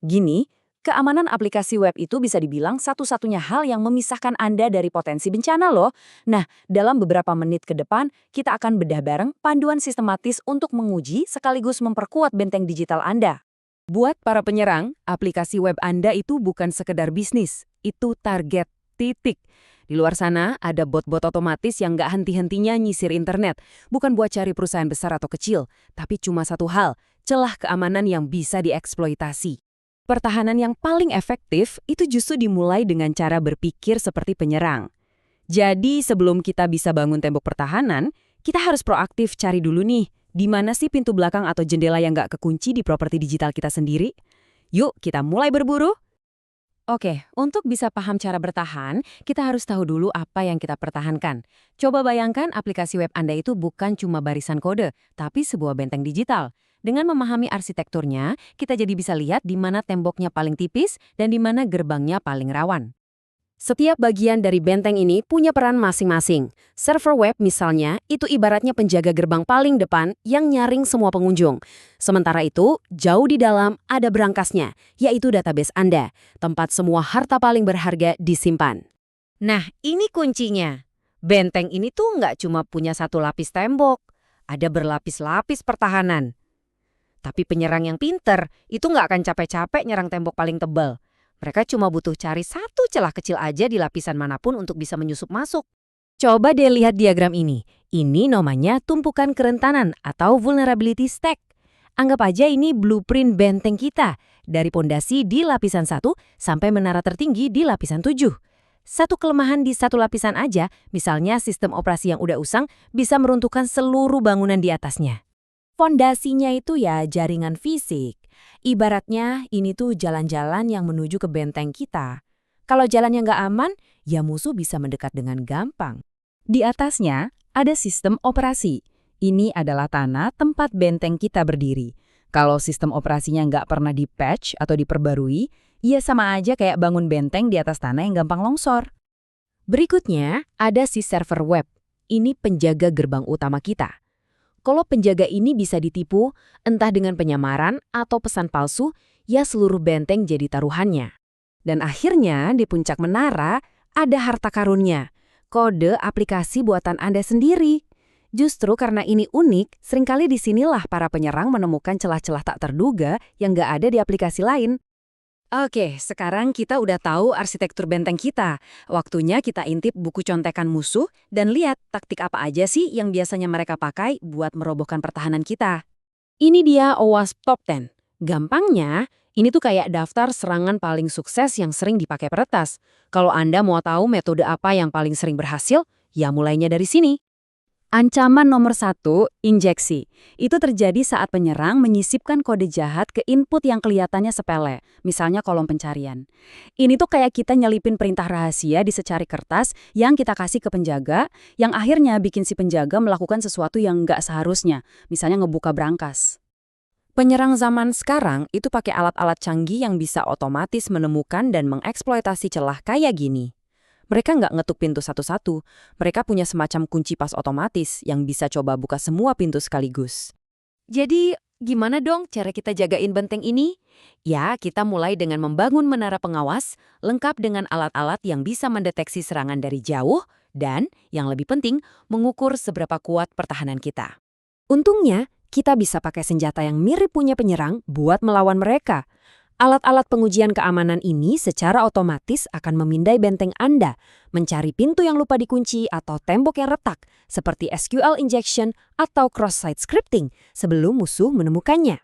Gini, keamanan aplikasi web itu bisa dibilang satu-satunya hal yang memisahkan Anda dari potensi bencana loh. Nah, dalam beberapa menit ke depan, kita akan bedah bareng panduan sistematis untuk menguji sekaligus memperkuat benteng digital Anda. Buat para penyerang, aplikasi web Anda itu bukan sekedar bisnis, itu target, titik. Di luar sana, ada bot-bot otomatis yang nggak henti-hentinya nyisir internet. Bukan buat cari perusahaan besar atau kecil, tapi cuma satu hal, celah keamanan yang bisa dieksploitasi. Pertahanan yang paling efektif itu justru dimulai dengan cara berpikir seperti penyerang. Jadi sebelum kita bisa bangun tembok pertahanan, kita harus proaktif cari dulu nih, di mana sih pintu belakang atau jendela yang nggak kekunci di properti digital kita sendiri? Yuk, kita mulai berburu. Oke, untuk bisa paham cara bertahan, kita harus tahu dulu apa yang kita pertahankan. Coba bayangkan aplikasi web Anda itu bukan cuma barisan kode, tapi sebuah benteng digital. Dengan memahami arsitekturnya, kita jadi bisa lihat di mana temboknya paling tipis dan di mana gerbangnya paling rawan. Setiap bagian dari benteng ini punya peran masing-masing. Server web misalnya, itu ibaratnya penjaga gerbang paling depan yang nyaring semua pengunjung. Sementara itu, jauh di dalam ada berangkasnya, yaitu database Anda, tempat semua harta paling berharga disimpan. Nah, ini kuncinya. Benteng ini tuh nggak cuma punya satu lapis tembok, ada berlapis-lapis pertahanan. Tapi penyerang yang pinter, itu nggak akan capek-capek nyerang tembok paling tebal. Mereka cuma butuh cari satu celah kecil aja di lapisan manapun untuk bisa menyusup masuk. Coba deh lihat diagram ini. Ini namanya tumpukan kerentanan atau vulnerability stack. Anggap aja ini blueprint benteng kita, dari pondasi di lapisan 1 sampai menara tertinggi di lapisan 7. Satu kelemahan di satu lapisan aja, misalnya sistem operasi yang udah usang, bisa meruntuhkan seluruh bangunan di atasnya. Fondasinya itu ya jaringan fisik. Ibaratnya ini tuh jalan-jalan yang menuju ke benteng kita. Kalau jalannya nggak aman, ya musuh bisa mendekat dengan gampang. Di atasnya ada sistem operasi. Ini adalah tanah tempat benteng kita berdiri. Kalau sistem operasinya nggak pernah di-patch atau diperbarui, ya sama aja kayak bangun benteng di atas tanah yang gampang longsor. Berikutnya ada si server web. Ini penjaga gerbang utama kita. Kalau penjaga ini bisa ditipu, entah dengan penyamaran atau pesan palsu, ya seluruh benteng jadi taruhannya. Dan akhirnya di puncak menara ada harta karunnya, kode aplikasi buatan Anda sendiri. Justru karena ini unik, seringkali disinilah para penyerang menemukan celah-celah tak terduga yang nggak ada di aplikasi lain. Oke, sekarang kita udah tahu arsitektur benteng kita. Waktunya kita intip buku contekan musuh dan lihat taktik apa aja sih yang biasanya mereka pakai buat merobohkan pertahanan kita. Ini dia OWASP Top 10. Gampangnya, ini tuh kayak daftar serangan paling sukses yang sering dipakai peretas. Kalau Anda mau tahu metode apa yang paling sering berhasil, ya mulainya dari sini. Ancaman nomor 1, injeksi. Itu terjadi saat penyerang menyisipkan kode jahat ke input yang kelihatannya sepele, misalnya kolom pencarian. Ini tuh kayak kita nyelipin perintah rahasia di secari kertas yang kita kasih ke penjaga, yang akhirnya bikin si penjaga melakukan sesuatu yang nggak seharusnya, misalnya ngebuka brankas. Penyerang zaman sekarang itu pakai alat-alat canggih yang bisa otomatis menemukan dan mengeksploitasi celah kayak gini. Mereka nggak ngetuk pintu satu-satu, mereka punya semacam kunci pas otomatis yang bisa coba buka semua pintu sekaligus. Jadi, gimana dong cara kita jagain benteng ini? Ya, kita mulai dengan membangun menara pengawas, lengkap dengan alat-alat yang bisa mendeteksi serangan dari jauh, dan, yang lebih penting, mengukur seberapa kuat pertahanan kita. Untungnya, kita bisa pakai senjata yang mirip punya penyerang buat melawan mereka. Alat-alat pengujian keamanan ini secara otomatis akan memindai benteng Anda, mencari pintu yang lupa dikunci atau tembok yang retak, seperti SQL injection atau cross-site scripting, sebelum musuh menemukannya.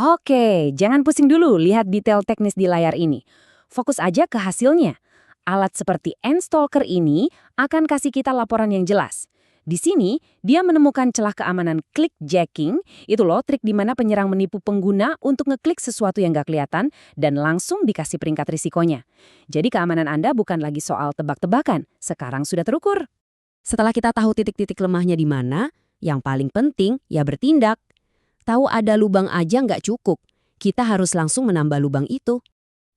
Oke, jangan pusing dulu lihat detail teknis di layar ini. Fokus aja ke hasilnya. Alat seperti N-Stalker ini akan kasih kita laporan yang jelas. Di sini, dia menemukan celah keamanan clickjacking, itu loh trik di mana penyerang menipu pengguna untuk ngeklik sesuatu yang nggak kelihatan dan langsung dikasih peringkat risikonya. Jadi keamanan Anda bukan lagi soal tebak-tebakan, sekarang sudah terukur. Setelah kita tahu titik-titik lemahnya di mana, yang paling penting ya bertindak. Tahu ada lubang aja nggak cukup, kita harus langsung menambah lubang itu.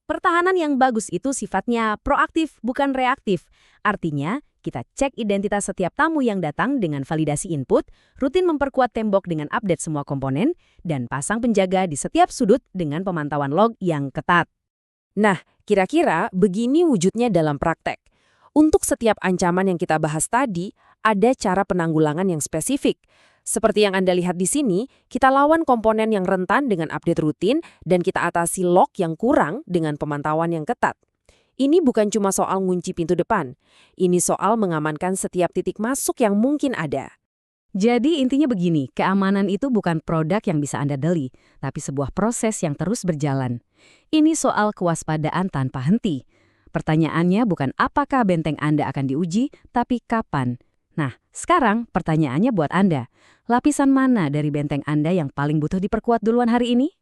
Pertahanan yang bagus itu sifatnya proaktif, bukan reaktif. Artinya, Kita cek identitas setiap tamu yang datang dengan validasi input, rutin memperkuat tembok dengan update semua komponen, dan pasang penjaga di setiap sudut dengan pemantauan log yang ketat. Nah, kira-kira begini wujudnya dalam praktek. Untuk setiap ancaman yang kita bahas tadi, ada cara penanggulangan yang spesifik. Seperti yang Anda lihat di sini, kita lawan komponen yang rentan dengan update rutin dan kita atasi log yang kurang dengan pemantauan yang ketat. Ini bukan cuma soal ngunci pintu depan. Ini soal mengamankan setiap titik masuk yang mungkin ada. Jadi intinya begini, keamanan itu bukan produk yang bisa Anda beli, tapi sebuah proses yang terus berjalan. Ini soal kewaspadaan tanpa henti. Pertanyaannya bukan apakah benteng Anda akan diuji, tapi kapan. Nah, sekarang pertanyaannya buat Anda. Lapisan mana dari benteng Anda yang paling butuh diperkuat duluan hari ini?